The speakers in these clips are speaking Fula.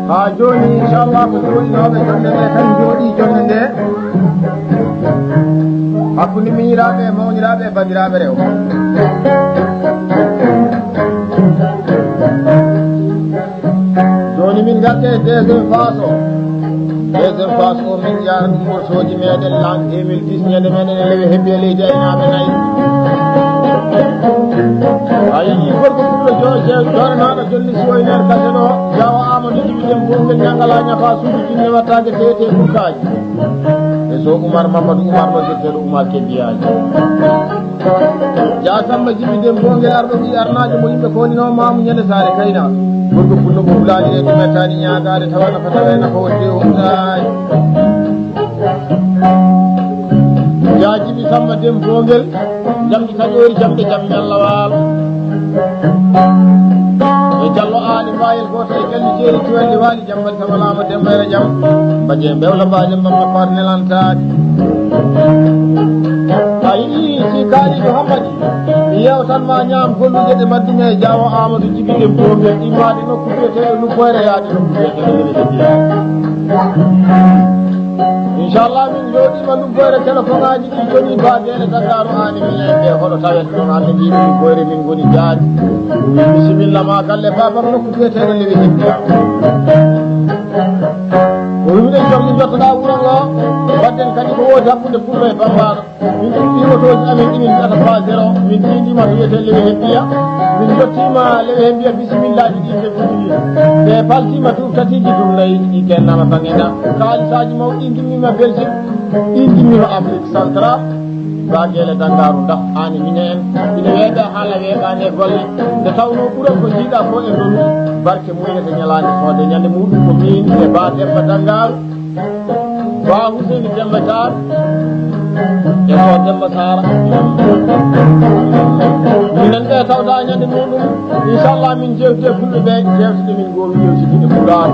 ha joni inchallah ko joɗinoɓe jonde nde tan jooɗi jonde nde hakkude miñiraɓe e mawniraɓe e bandiraɓe rew joni min garde deuxiéme phase o min jara ɗum morsoji meɗen l'an 2010 ñande meɗen e lewi hebbi e leydi aynaɓe nayyi a yii gorko pullo joranaɗo jolli siwoyner kase ɗo jawa amadou jibiɗen bongel ñangala ñafa suudu jinne wattade tete bukkaji e so oumar mamadou oumar no jetteɗo oumar keddiyaji jasamba jibiɗen bongel arɗo wi arnajo mo yimɓe konino mamu ñande sare kayna gorko pullo mo hulani e ɗumettani ñagade tawana ko tawena ko wotte omɗay jajibi samba dem bongel jamdi taƴori jamde jam ñalla waalo e jallo aali mbayel goto e jalli jeeri cuwelli waali jambal tawalama dembayra jam mbaje mbewla mbaje mbamma pat nelantade a yii si kaaliɗo hammadi mi yewtanma ñaam gollude ɗe maddume e jawo amadou jibiɗen bongel immade nokku biyeteɗo nubboyre yaade nokku biyeteɗo inchallah min jooɗima nubboyre téléphone aji ɗi joni badeɗe dagaro ani min ɓe hoɗo tawet ɗon hande jiiɗi nubboyre min goni jaadi wi bisimilla ma galle babam nokku biyeteɗo lewi heddiya o wiɗen jomni jottoɗa wuuro ngo wadden kadi ko woodi hakkude pullo e bambaɗo min ɗuɗɗi otoji amin ɗimin mbiyata fa 0 min ɗiɗima to wiyete lewi heddiya min jottima lewi heddiya bisimillaji ɗi ɓe fuɗɗi ɓe baltima duuɓi tatiji ɗum nayi ɗi kennama bangena kaalisaji mawɗi gimmima belgique ɗi gimmima afrique central bagele dangaru ndax ani mine en ina weeɓe haala weeɓani e golle nde tawno ɓuuran ko jiiɗa fo e ɗon barke muynete ñalande soode ñande muɗum ko min e ba demba dangaru ba Husseini Demba Tar e so Demba Sara minen ɓe tawta ñande muɗum inchallah min jewtide fulɓe ɓe jewtide min gomi jewtide pulaar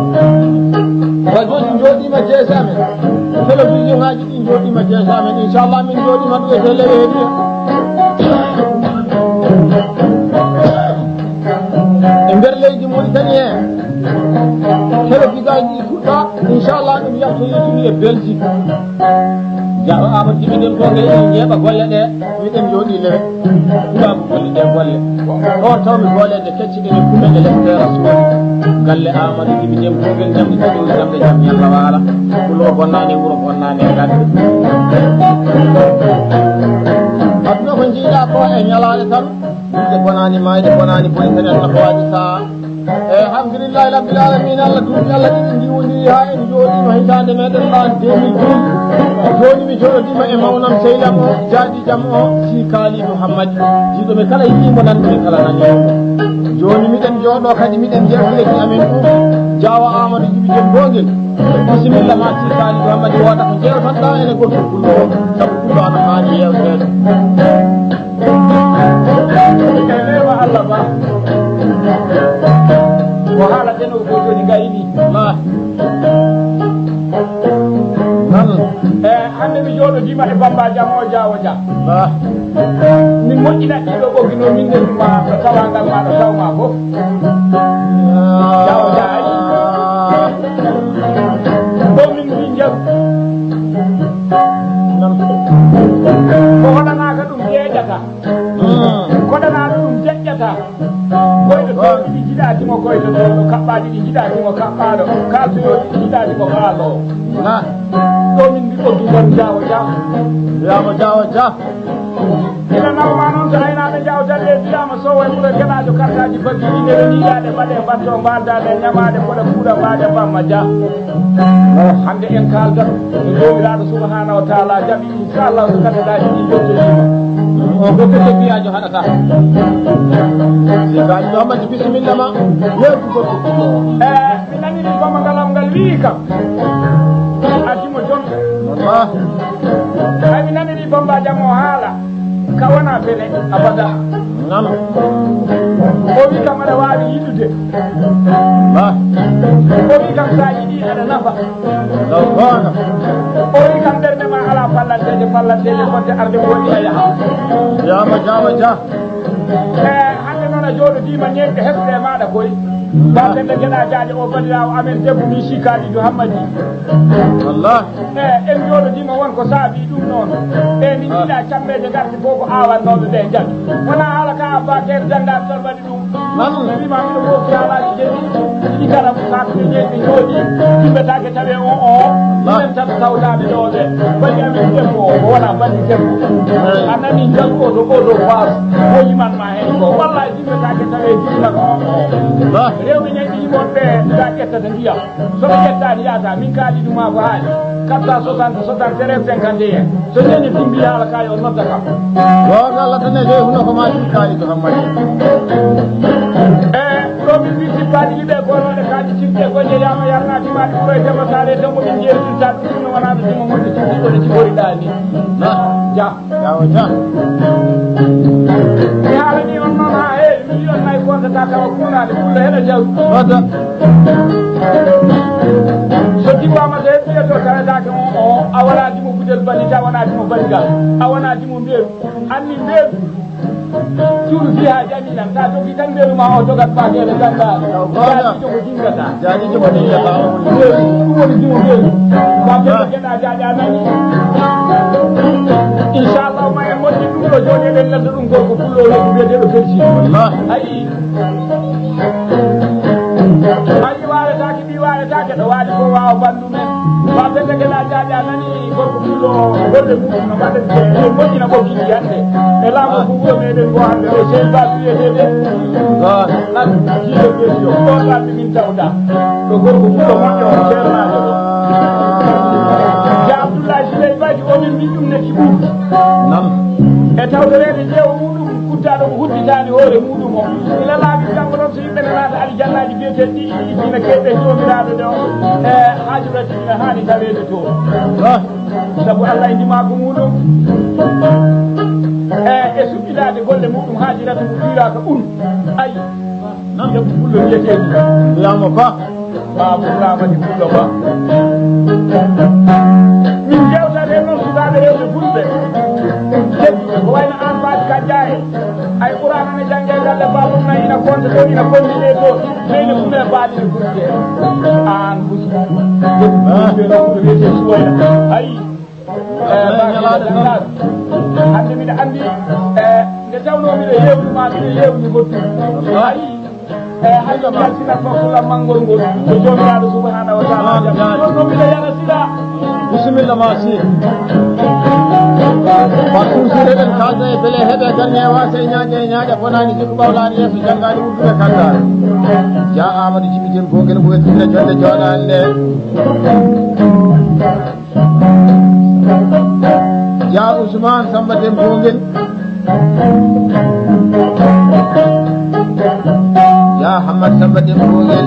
radio ji jooɗima jeese amen télévision ngaji ɗi jooɗima jeese amen inchallah min jooɗima ɗum e lewe heddiya e nder leydi Mauritanie télévision ji fuɗɗa inchallah ɗum yalto yettude e Belgique jaɗo amadou jibiɗen bongel en jeeɓa golle ɗe miɗen jooɗi lewe ɗuɗago golle ɗe golle ɗon tawmi golede kecciɗen e kumeɗe leftere suuɗi galle amadou jibiɗen bongel jamdi taƴoji jamde jam ñalla waala ɓulo bonnani wuuro bonnani e gadde aduna ko jiiɗa ko e ñalaɗe tan yimɓe bonani mayde bonani boni tan en nako waɗi saha alhamdulillahi rabbil alamin Allah duuɓi Allah ɗiɗi ndiwodiri ha en jooɗima hitande meɗen ɗan 2012 joni mi joɗodima e mawnam sehlam o jaaɗi jam o si kaali Mouhammadi jiɗomi kala yimo nanɗumi kala nanimo joni miɗen jooɗo kadi miɗen jewteki amen ɗum jawa amadou jibiɗen bongel bisimilla ma si kaali Mouhammadi woda ko jewtanɗa ene goto pullo o saabu pullo ana haani yewtede ewa Allah ba ko haalate no ko joni gayni ma hande mi jooɗodima e Bamba Jam o Diawo Dia min moƴƴina ɗiɗo ɓoggino min nde ma to tawangal ma ɗo tawma fof Diawo Dia ari ɗo min mbi jaw ko hoɗanaka ɗum jeeƴata koɗanaɗo ɗum jeƴƴata koyɗo to ɗiɗi jiɗatimo koyɗo to ɗo kaɓɓaɗi ɗi jiɗatimo kaɓɓaɗo kaltoyoɗi ɗi jiɗatimo kaalo ɗo min mbi ɓoddugon Diawo Dia wiyama Diawo Dia ina nawma noon so aynaɓe jawtalle wiyama so way ɓuura keɗajo kartaji baggi ɗiɗeɗe niyaɗe mbaɗe mbatto mbaldade ñamade koɗe fuuɗa mbade Bamba Dia hande en kaldat e jomiraɗo subahanahu wa taala jaaɓi inchallah so kadeɗaji ɗi jottodima o ko kete mbiyajo haɗata sikaji Mouhammadi bisimilla ma yewtu gorko mi nanini Bamba ngalam ngal wii kam adimo jonɗo ay mi nanini Bamba Jam o haala ka wona bele abada nan o wi kam aɗa wawi yiɗude o wi kam sa yiɗi aɗa nafa o wi kam ɓerde ma ala pallanteje fonde arde woɗi a yaha yama Diawo Dia hande noon kala jooɗodima ñeɗɗe hefte maɗa koye baten nde geɗa jaaje o bandirawo amen debbo mi sikkaɗi do hammadi wallahi en jooɗodima wonko saabi ɗum noon min jiiɗa cammeje garti fof ko awannoɓe ɓe jaggi wona haala ka abba kere jandaɓe tan waɗi ɗum wima miɗo wofti haalaji jeeɗi ɗiɗi kala sakude ñeɗɗe jooɗi timbetake tawe minen tan tawtaɓe ɗo ɓe bani amen debbo o wona bandi debbo a nani jaggu oto faas o yimanma hen ko wallahi timbetake tawe jimman rewɓe ñaƴɗi yimon ɓe ga ƴettata ndiyam soɓe ƴettani yaata min kaali ɗuma ko haali 460 trève 51 so ñañi timbi haala kayi o nodda kam woga Allah tan e joyi huno ko ma sikkaɗi to hammadi ɗo min mbi sikkaɗi yiɓe gonoɗe kaji cirɗe goƴe yama yarnatimaɗi ɓuuro e dembatale dembo min jeeritinta ɗum ɗum no wonaɓe dimo moƴƴe cikkiɗoɗe cikoriɗa ni ja jawo ja mi haalani on noon ha heewi million nayyi kontata kawa kunnade fulla heɗa jawdi wata so diwama so heɓ ɓiyeto tawetake o a wonadimo gudel bandita a wonadimo bandigal a wonadimo mbeeru anni mbeeru suudu fi ha jamilan sa jogi tan mbeeru ma o jogat fakede gandaɗe jaaɗijo ko dingata jaaɗijo ko dingata mbeeru ɗum woni dimo mbeeru waɓeɗo geɗa jaaƴa nani inchallah ma en moƴƴi ɗum ɗo joni eɗen nelda ɗum gorko pullo heɓu wiyeteɗo kersi ayi ayi waletake ɓi waletake ɗo waali ko wawa bandu men wabete geɗa jaaƴa nani gorko pullo golle muɗum no mbaɗen e moƴƴina ɓokkiji hande e laamu ko wuuro meɗen go hande ɗo sey ba wiyeteɗe nan jiiɗo ɓeesi o ɗon lamɓe min tawda ɗo gorko pullo moƴƴo o seernaade ɗo ja abdoullahi siley baji omin mbi ɗum ne ciɓuuɗi nam e tawtorede ƴeewo muɗum kuttaɗo ko hudditani hoore muɗum o ila laaɓi kanko ɗon so yimɓe nanata alijannaji biyeteɗe ɗi ina keɓe jomiraɗo ɗo e haajurati ina haani tawede to sabu allah e ndimako muɗum e suɓɓitade golle muɗum haajirata ko wiraka ayi debbo pullo wiyeteɗi wiyama ba ɓuramadi pullo ba min jewtade noon sukaɓe rewɓe fulɓe hedduɓe ko wayno an faati kajja e ay qur'an ane jangge galle babum nayi ina konta ɗo ina kondine to leyne fume baaɗi ne gurte an busuɓe wiyete suwayna ayi baɗiɗaɗe hande mbiɗa andi nde tawno mbiɗa yewnima mbiɗa yewni goɗɗum ayi hande galtinat makkulam manngol ngol ko jomiraɗo subhanahu wa taala ɗon no mbiɗa yana sila bisimilla ma si partout sireɗen kalda e beele heeɓe ganne e wasa e ñaaƴa bonani sikko ɓawlani yeeso janggani wurduɓe kaldare ja amadou jibiten gongel ko wettine jonde joɗani nde ja ousmane samba dem gongel ya Hamad Samba dem gongel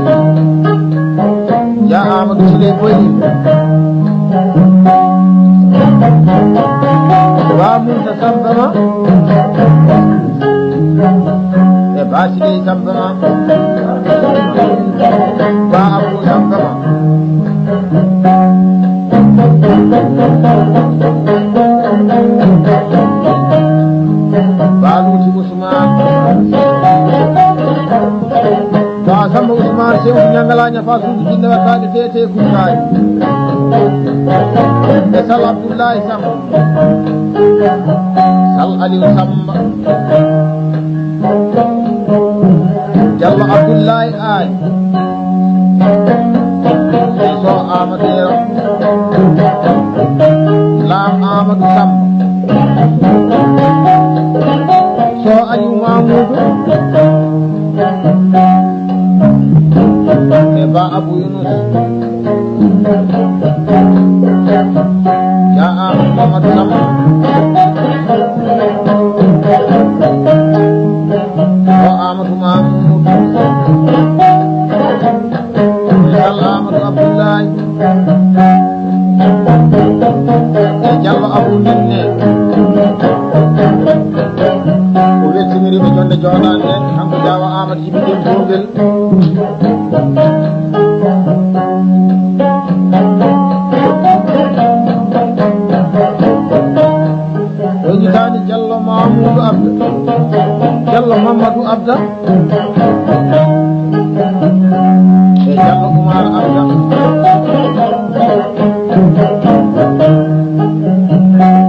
ya Amadou Sile Boyi ba Moussa Sambama e Basile Sambama ba Abou Sambama ba Louti Ousmane ba Samba Ousmane Seydou Ñangalaña fa suudu jinne wattade tete kuttaji e Sal Abdoulaye Samba Sal Aliou Samba Diallo Abdoulaye Ay so Amadou Yero Lam Amadou Samba so Aliou Mamoudou e ba Abou Younous ya Amadou Mamadou Samba o Amadou Mamoudou Sal Amadou Abdoulaye e Diallo Abou Nenne o weltiniriɓe jonde joɗade kanko Diawa Amadou Djiby Dem Gongel o jitani Diallo Mamoudou Abdou Diallo Mamadou Abda e Diallo Oumar Abda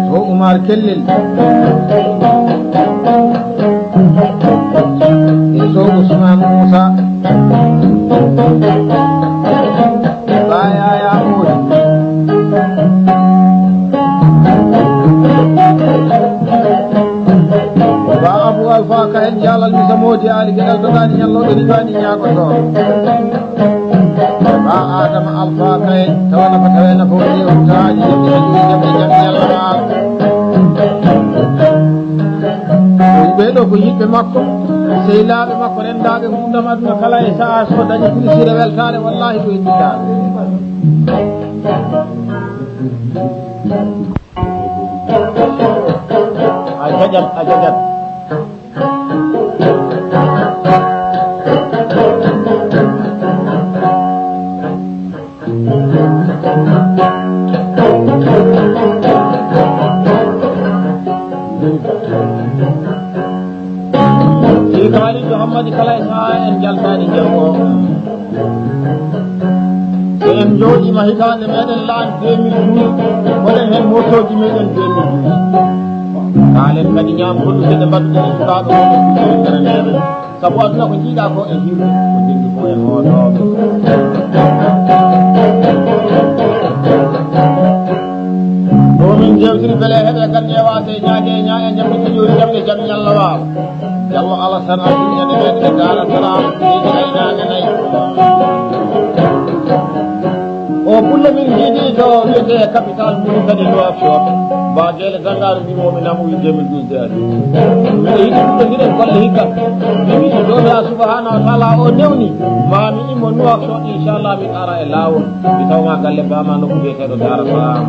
so Oumar Kellel e so Ousmane Moussa Yaya Modi ba Abu Alpha ka en jalal mi samodi ali gedal to dani nyallo do dani nyaako to ba Adama Alpha ka en tawana ko tawena ko ni o taaji jambe yalla be do ko yibbe makko seylaabe makko rendaabe hundama dum kala e saa so dañi kulisire weltare wallahi ko yiddaade ajajat Kali Muhammad kala en jaltani jango en jodi ma hitande meden lan 2012 wala hen motoji meden 2012 kalen kadi nyam ko de baddu de sudado ko de sabu aduna ko jiida ko e hirde ko dindi ko e hodo min jewtiri bele hebe kan nyewate nyaage nyaa jambe jori jambe jam yalla wa yalla ala sana dunya de meden dara salam ni ayna nay o pulle min hidi do yete capital mun kadi do afshop ba gele zangaru bi mo minamu 2012 dadi mi hidi do ngire kolle hikka mi do ya subhanahu wa taala o newni ma mi mo no afshop inshallah mi ara e lawo mi tawma galle ba ma no kuje do dara salam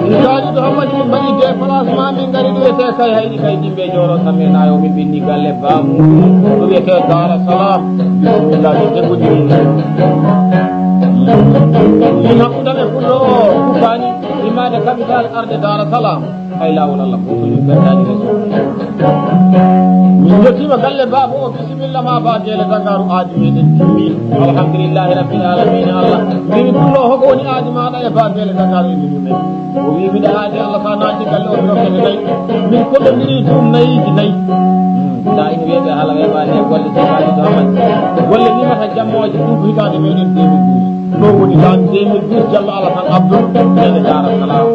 Jadi to hamma ni bani de place ma min gari do te kay haydi kay dimbe joro samme na yo min binni galle ba mu do wete dara salam bismillah de gudi ni hakku dame kullo kubani imade capital arde dara salam ay lawol Allah ko ñu gandani rasul min jotima galle babu o bismillah ma ba gele dangaru adimi den timmi alhamdulillah rabbil alamin Allah min kullo hogo ni adima da e ba gele dangaru ni mi o wi mi da hadi Allah fa naati galle o rokke nay min kullo ni dum nay di nay da ina wiebe hala we ba ne golle sabani do man golle ni mata jammoje dum ko hitande meden 2012 no woni tan 2012 jalla Allah tan abdul gele dara salam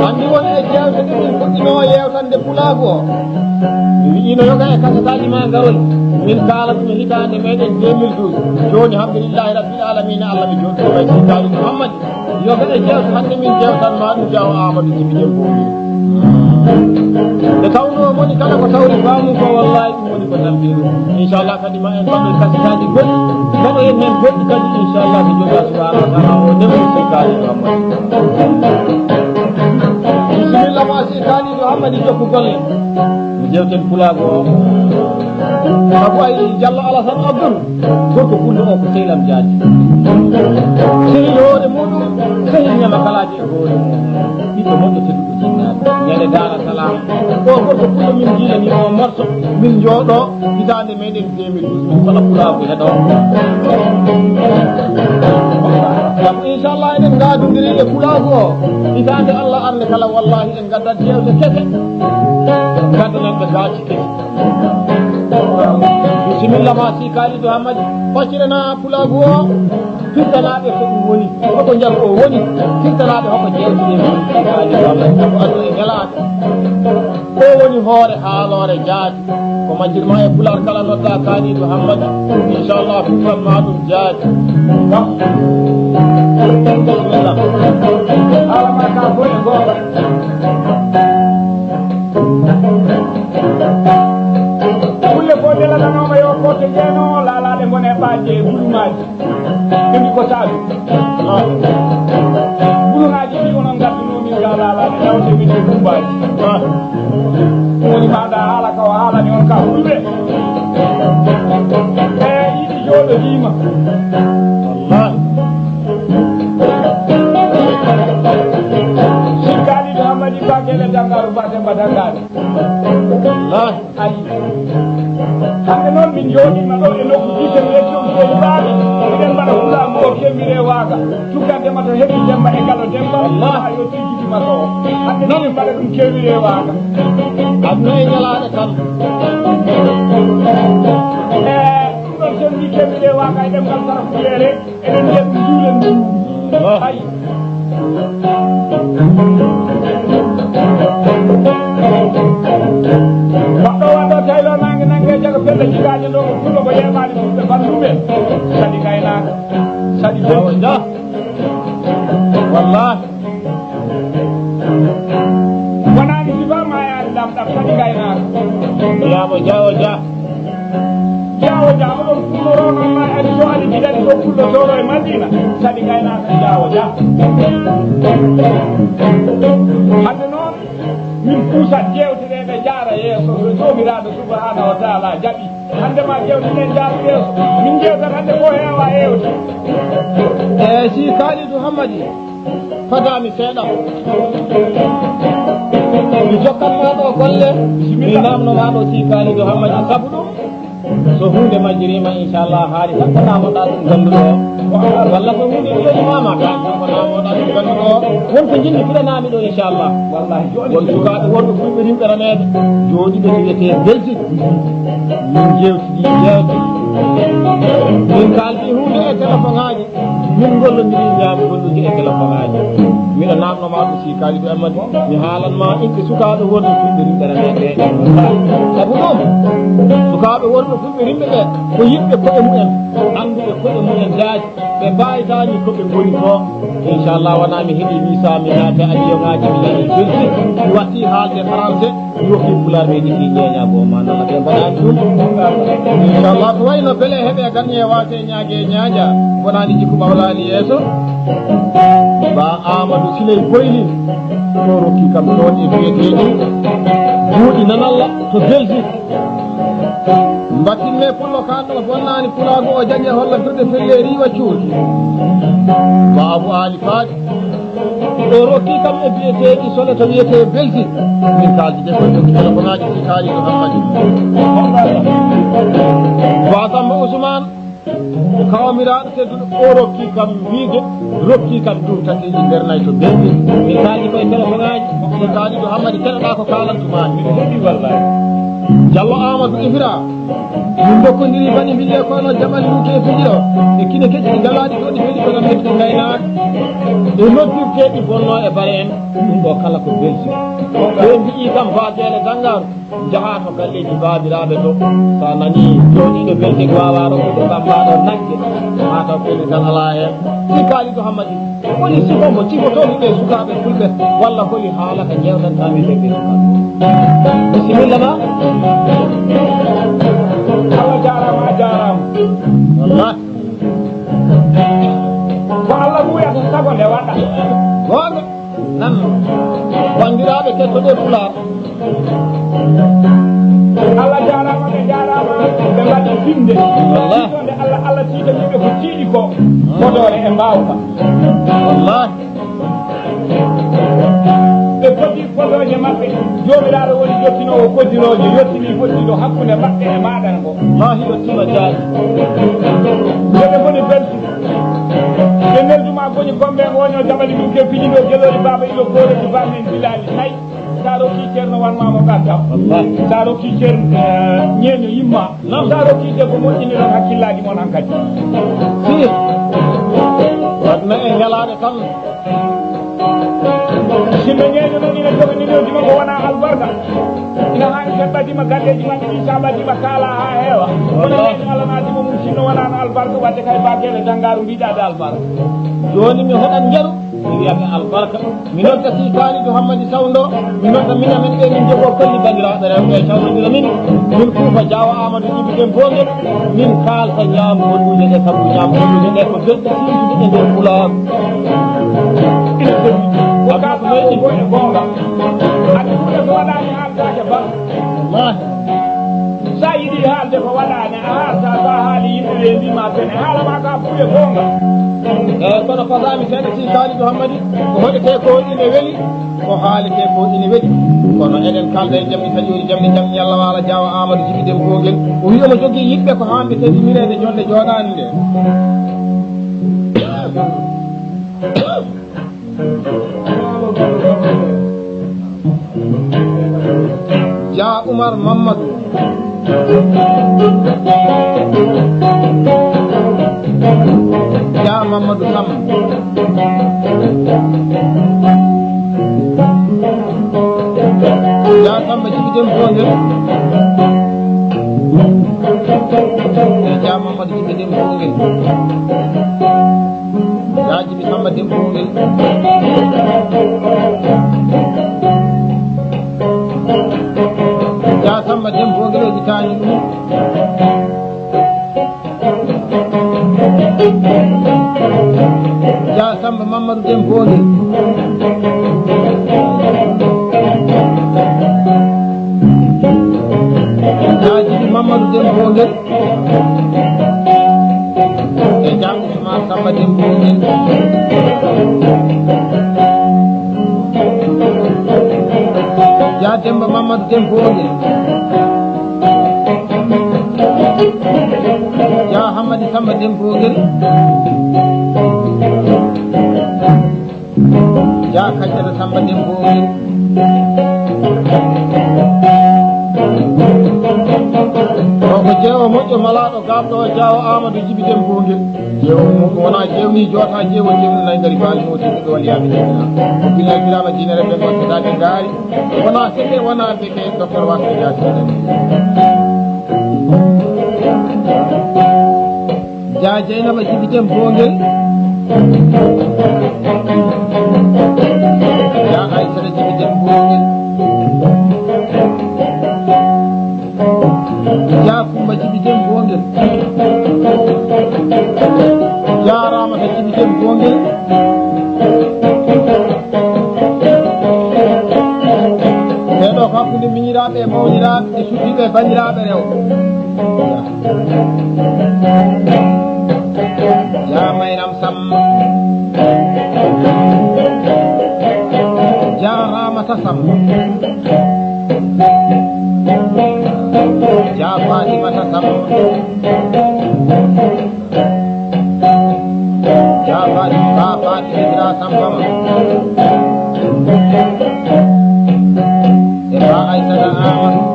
andi woni e jawde min ko ino yewtande pulago mi ino yoga e kasataji ma garol min kala mi hitande meden 2012 joni alhamdulillah rabbil alamin Allah mi jodi bay taali Muhammad yoga e jawde hande min jewtan ma dum jaw Amadou mi jewbo de tawno moni kala ko tawri famu ko wallahi dum woni ko tambiru inshallah kadi ma en babe kasataji gol babo en men gol kadi inshallah mi joga subhanahu wa ta'ala o dem se kali Muhammad bismillah ma si kali Muhammad jokku golle mi jewten pulago sabu ay jalla ala san abdul gorko kullo o ko telam jaaji sey yode mudum sey nyama kalaji ko iko moddo tedu ñande dara salam ko gorko kullo min jilani o morso min jodo hitande meden 2012 min kala pulago hedo inshallah en gadundiri e pulago hitande Allah arne kala wallahi en gadda jewte kete gadda nan be gaati kete bismillah ma si kali do hamad fakirana pulago firtanaɓe ko ɗum woni hoko jam o woni firtanaɓe hoko jewtide kali do Allah ko ado e ñalaade o woni hoore haalore jaati ko majjirma e pular kala nodda kali do hamad inchallah fufan ma ɗum jaati bismillah alama ka ko e goto kulle ko deladanoma yo kote jeeno laalaɗe gone ɓaje bulumaji ɗumi ko saabi buluŋaji ɗi onon gardunomin ga laalaɗe nawde min e bumbaji woni maɗa haala ka o haalani on ka fulɓe e yiɗi jooɗo rima wallahi sikkaliɗo hamadi kadi bagele dangaru bate badangade ayi hande noon min jooɗima ɗo e nokku jiten élection ɗi mbaawi eɗen mbaɗa fulago o kembire waaga cukka demata heɓi demba e ngalo demba a yetti jidima to hande noon min mbaɗa ɗum kembire waaga aduna e ñalaɗe tan ɗum ɗon sen mbi kembire waaga e ɗemgal tara fuyeere eɗen mbiya ɗum juulen ndu ayi waɗɗo waɗɗo taylo nangue nangue jaga pelle jigaje ɗo ko fullo ko yemani fulɓe banduɓe saɗi gaynaka saɗi ja wallahi wonani sifama yaade lamɗam saɗi gaynaka yamo jawo ja jawo ja oɗon fulloronoon ani so ali jiɗani ɗo fullo toro e madina saɗi gaynaka jawo ja hande noon min puusat jewteɗeɓe jaara yeeso so jomiraɗo subhanahu wa taala jaaɓi handema jewteɗen jaara yeeso min jewtat hande ko heewa hewde e si kalidou hammadi fadami seeɗa mi jokkatmaɗo golle mi namnomaɗo si kalidou hammadi saabu ɗum so hunde majjirima inchallah haali tan ko namoɗa ɗum ganduɗo walla so hunde ɓiyoɗimama tan ko namoɗa ɗum ganduɗo wonko jinmi fiɗanami ɗo inchallah wallahi won sukaɓe wonɓe fulɓe rimɓe ranede jooɗiɓe wiyete belgique min jewtidi jewte min kaldi hunde e téléphone ngaji min gollodiri ñaami golluji e téléphone ngaji miɗo namnoma ɗum si kalidou amadi mi haalanma inɗe sukaɓe wonɓe fulɓe rimɓe ranede saabu ɗum sukaɓe wonɓe fulɓe rimɓe ɓe ko yimɓe koɗe mumen anduɓe koɗe mumen jaaji ɓe mbayitani koɓe goni to inchallah wona mi heeɓi visa mi naate avion ngaji mi yahi belgique mi watti haalde français mi wokki pular meɗi ɗi ñeeña bo manala ɓe mbaɗani ɗum inchallah so wayno beele heeɓe gagne wate ñaague ñaaƴa wonani jikku ɓawlani yeeso ba amadou siley boylin ɗo rokki kam ɗon e biyeteɗi buuɗi nanalla to belgique mbattinme pullo kanɗo bonnani pulago o jañe holla firde felle riwa cuuɗi babou ali faadi ɗo rokki kam e biyeteɗi sone to wiyete belgique min kaldi de koye ɗum téléphone aji si kaaliɗo hammadi basamba ousmane kawamiraɗo tedduɗo o rokki kam wiide rokki kam duutakeji nder nayi to belgique min kaldi koye téléphone aji si kaaliɗo hammadi keɗoɗa ko kalantumani heeɓi wallahi diallo amadou ifira min dokkodiri bani mbille kono jaɓani ɗum ke fiji o e kine keƴi ɗi galaɗi ɗo ɗi feeɗi kono metti gaynaka e noddirteɗi bonno e bare en ɗum ɗo kala ko belgique ɓe mbi'i kam baadele dangaru jaha to galleji babiraɓe to sa nani jooɗiɗo belgique wawa rokkude bambaɗo nagge mataw ɓeyni tan ala hen si kaalido hammadi holi sifomo cifotoɓe ɓe sukaɓe fulɓe walla holi haala ka jewtantami ɓe ɓe sukaɓe bisimilla ma Allah jarama a jarama wallahi ko Allah wuyata sago nde waɗa gonga nan bandiraɓe kettoɗe pular Allah jarama ɓe jarama ɓe mbaɗi finde nde Allah tiiɗa yimɓe ko tiiɗi ko fodore e mbawka wallahi ɓe foti fotoje maɓɓe jomiraɗo woni jottinowo koddiroje yettini fottiɗo hakkude maɓɓe e maɗan ko wallahi yettima jaaji ɓeɓe foti belti ɓe nelduma goñi gomɓe wonio jaɓani ɗum ke fijiɗo jelori baba ilo koreji bamen bilali nayi sa rokki ceerno wanmamo gattam sa rokki ceerno ñeño yimma sa rokki de ko moƴƴiniɗon hakkillaji moon han kadi si wadna e ñalaɗe tan simɓe ñeeño noon ina jogininoɗima ko wona albarka ina hani keɓɓadima galleji maɓɓe ɗi saɓadima kaala ha heewa kono eni alanadima mum sinno wonano albarka wadde kay bakele dangaru mbiɗade albarka joni mi hoɗat jaru mi wiyame albarka mi nodda si kaalido hammadi sawdo mi nodda min amen ɓe min jogo kolli bandiraɓe rewɓe sawdodira min min kuufa diawa amadou ɗiɓiɗen bogen min kalta ñaamu hollude ɗe sabu ñaamu hollude ɗe ko belɗe sijude e nder pulaku wakaɓeɗi ko e gonga andi kuɗe ko waɗani haaldake ba wallahi sa yiiɗi haalde ko waɗani a haalta so a haali yimɓe ɓe mbima pene haalama ka ɓuuɗe gonga kono fasami seeɗa si kaalido hammadi ko hoɗete ko ine weeli ko haalete ko ine weeli kono eɗen kalda e jamɗi taƴori jamɗi jam ñalla waala Diawa Amadou Djiby Demboguel o wi omo jogui yiɓɓe ko hamɓe kadi mirede jonde joɗani nde Dia Oumar Mamadou Dia Mamadou Sam Dia Samba Djiby Demboguel Dia Mamadou Djiby Demboguel Dia Djiby Samba Demboguel Dia Samba Demboguel o jitani ɗum Dia Samba Mamadou Demboguel Dia Djiby Mamadou Demboguel e Dia Ousmane Samba Demboguel Dia Demba Mamadou Demboguel Dia Hamadi Samba Demboguel Dia Kaccata Samba Demboguel ko jeewo moƴƴo malaɗo gamɗo o Diawa Amadou Djiby Demboguel jeewo muɗum wona jewni jota jeewo jewninay gari baali motide ɗo walliyaɓe jewna ko billal birama dinere ɓe gonteɗaɓe gaari wona seɗe wona beke docteur Wasse Diassine Dia Dieynaba Djiby Demboguel Dia Aissata Djiby Demboguel Dia Kumba Djiby Demboguel Dia Ramata Djiby Demboguel ɓeɗo ko hakkude miñiraɓe e mawniraɓe e suddiɓe e bandiraɓe rewɓe Dia Mayram Samba Dia Ramata Samba Dia Fatimata Samba Dia Fatimata Samba e Ba Aissata Amadou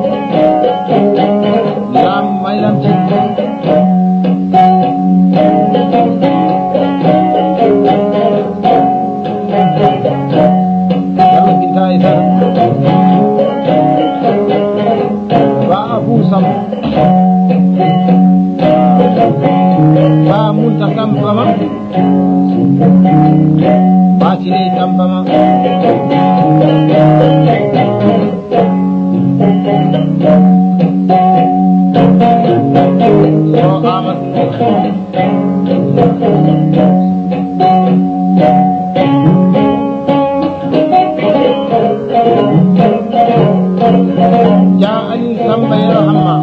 Lam Mayram Djiby Yalla Binta Aissata Ba Abou Samba Ba Munta Sambama Ba Siré Sambama so Amadou Dia Aliou Samba Yero Hamma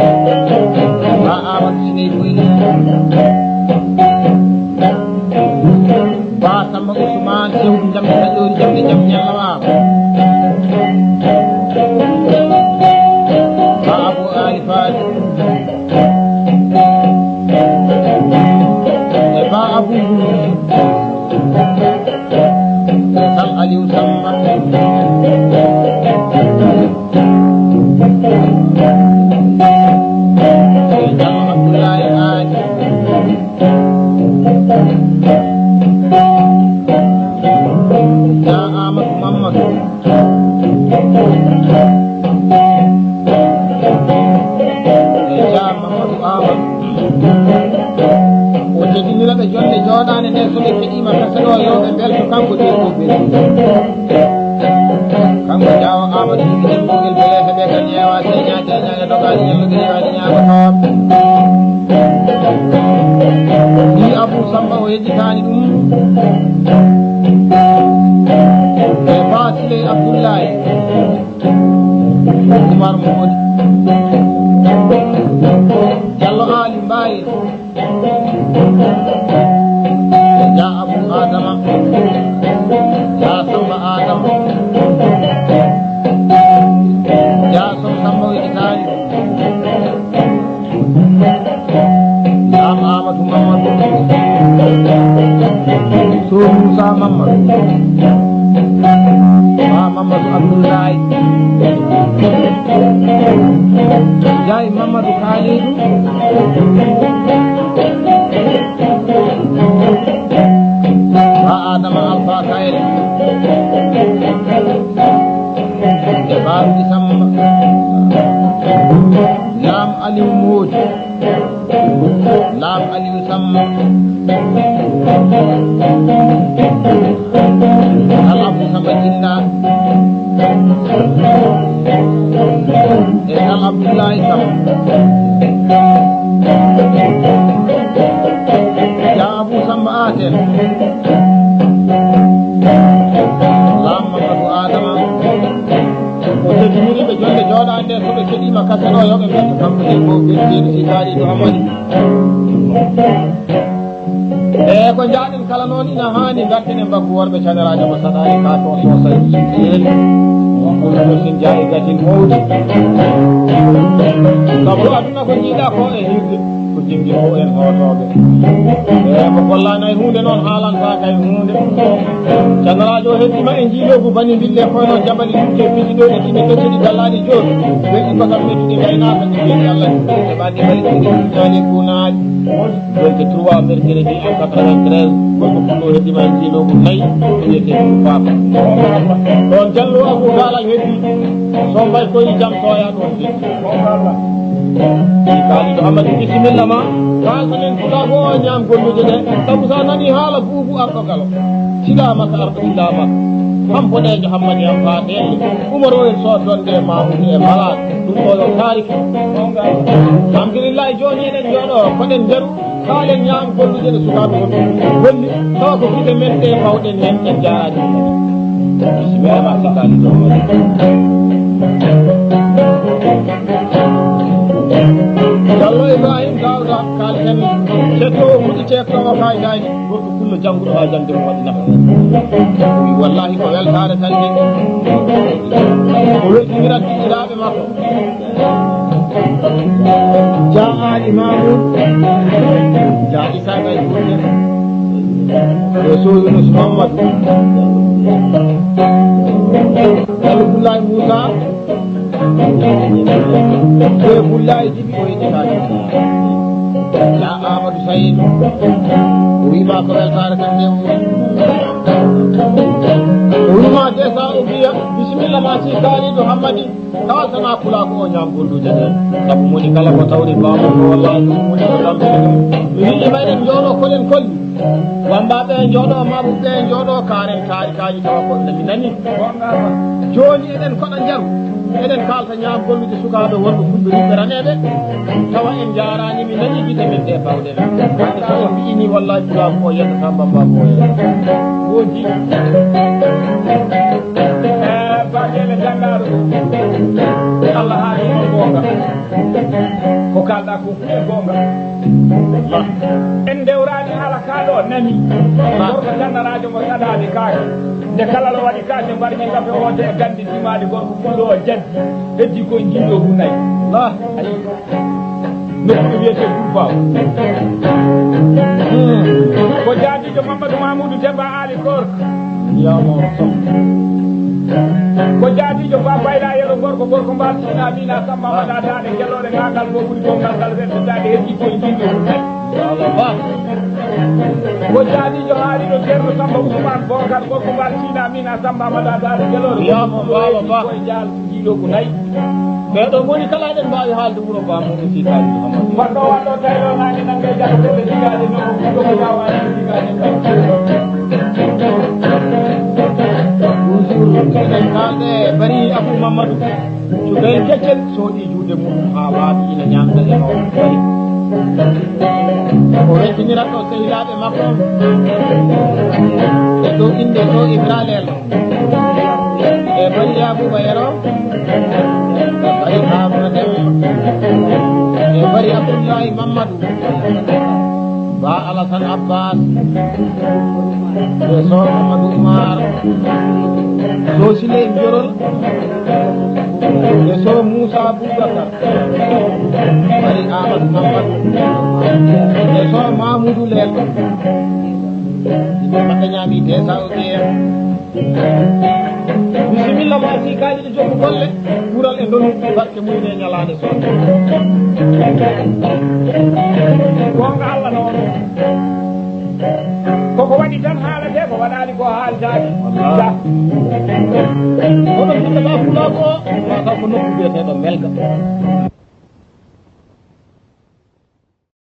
Ba Amadou Sine Boyli Ba Samba Ousmane Sewdu jamde taƴori jamde jam ñalla wawa Ba Abou Ali Fadi e Ba Abou Sal Aliou Samba e Diallo Abdoulaye Aji Dia Amadou Mamadou e Dia Mamadou Amadou o jegginiraɓe jonde joɗane nde soɓe keɗima kaseɗo yewɓe belto kanko de ko ɓe kanko Diawa Amadou Djiby Demboguel beele heeɓe kan ƴeewa teñaɗe dogaɗi ñallude rewaɗi ñaago tawɓe ni Abou Samba o yejjitani ɗum e Basile Abdoulaye Oumar Modi Mamadou Abdoulaye Ndiaye Mamadou Khalidou Ba Adama Alpha Kayel Ba Samba Lam Aliou Mbodj Lam Aliou Samba Al Abdou Samba Jinda Al Abdoulaye Samba Ya Abou Samba Atel Lam Mamadou Adama o tediniri ɓe jonde jooɗande so ɓe keɗima kasano yoɓe mbiyata kamɓe ɗe fof ɓirɗiɗo si kaaliɗo Hamadi e ko jaaɗen kala noon ina haani gartinen mbaggu worɓe canerajo mo saɗani ka toon so sayi suɗeeli ɓurɗo sin jaayi gatin mawdi sabu aduna ko jiiɗa ko e hirde ko jinggi fo en hotoɓe e mo gollanayi hunde noon haalanta kay hunde canerajo o heddima e jiilogu bani mbille koyno jabali dukke piɗiɗo e ɗiɗi tottiɗi gallaɗi jooɗi ɓeɗi bakam mettuɗi gaynaka ɗi jeeɗi allah heɓani bali ɗiɗi ñaani kunaji donc 3 mercredi en 93 gonɗo fullo heddima e jiilogu nayyi wiyete Papa ɗon Diallo Abou Galal heddi so mbay koye jaam toya ɗon heddi kaaliɗo Hamadi bisimilla ma kaltanen fuɗa fo o ñaam gollude ɗe sabu sa nani haala buubu arɗogal o silamaka arɗo silamaka hampoɗejo Hamadi am fa delle Oumaro en sodonde Mamoudou e malade ɗum ɗo yo tariki alhamdulillahi joni eɗen jooɗo koɗen nderu kaalen ñaam gollude ɗe sukaɓe won golli tawa ko fite men ɗe fawɗen nen en jarani bisimillama si kaaliɗo Diallo Ibrahim Dawda kalten cetto fuɗi cettowo fayidani goɗɗo kullo jannguɗo ha jangde mo waɗi nafa wi wallahi ko weltare tan de o weɗɗinirat ɗiɗiraɓe makko Ja Ali Mamoud Ja Issa Gaye Gourdier e so Yunus Mamadou Diallo Boulaye Moussa e Boulaye Djibi o yeƴƴetaki Ja Amadou Saydou o wima ko weltare tan nde o wima desa o wiya bisimilla ma si kaaliɗo Hamadi kawaltana kulako o ñaam gollude ɗen sabu moni kala ko tawri bamo ko walla ɗum moni ko ɗamɓe mi wiɗi mayɗen jooɗo koɗen kolli wambaɓe e jooɗo maɓuɓe e jooɗo karen tarikaji tawa ko mi nani joni eɗen koɗa jaru eɗen kalta ñaam gollude sukaɓe wonɓe fulɓe riɓɓeraneɓe tawa en jarani mi nani guite men ɗe bawɗen ande so en mbiini wallahi kulako o yettata mbambako o yetta woji baɗele jangaɗo Allah haali on gonga ko kalɗa ko fuɗe gonga en dewrani haala kaɗo nani gorko jannarajo mo saɗade kaake nde kala lo waɗi kaake mbarñi gafe ote e gandi timade gorko fullo o jaddi heddi koye jiɗo hunayi ayi nokkuɗo wiyete Goubaw ko jaadijo Mamadou Mamoudou Demba Ali Korko yamo ko jaadijo ba bayla yelo gorko gorko mbal sina mina samma wada dade gelore ngagal bo buri gongal gal wette dade heddi koye jiɗo hunayi ko jaadijo haaliɗo ceerno Samba Ousmane Bocar gorko mbal sina mina samma wada dade gelore yamo koye jaal jiɗo ko nayi ɓeɗo goni kala eɗen mbawi haalde wuuro bamuɗo si kaaliɗo Hamadi wadɗo waɗɗo tawɗo nani nangue jaggoɓe jigade no ɗoko wawani jigade toujours eɗen kalde bari Abou Mamadou cuɓel keccel sooɗi juude mum ha waawi ina ñamda e no bari o wettinirat ɗo sehilaɓe makko e dow inde ɗo Ibralel e bari Yabouba Yero bari Harouna Deme e bari Abdoulaye Mamadou ba Alassane Abbas e so Mamadou Oumar so Sile Ndiorol e so Moussa Boubacar bari Amadou Mamadou e so Mamoudou Lel yimɓe maɓɓe ñaami desawo ɓeya bisimilla ma si kaji ɗo jokku golle wural e ndonu barke muyne ñalade so gonga Allah noon koko waɗi tan haalate ko waɗani ko haaltaki oɗon jiɗɗa fula ko mataw ko nokku biyeteɗo melga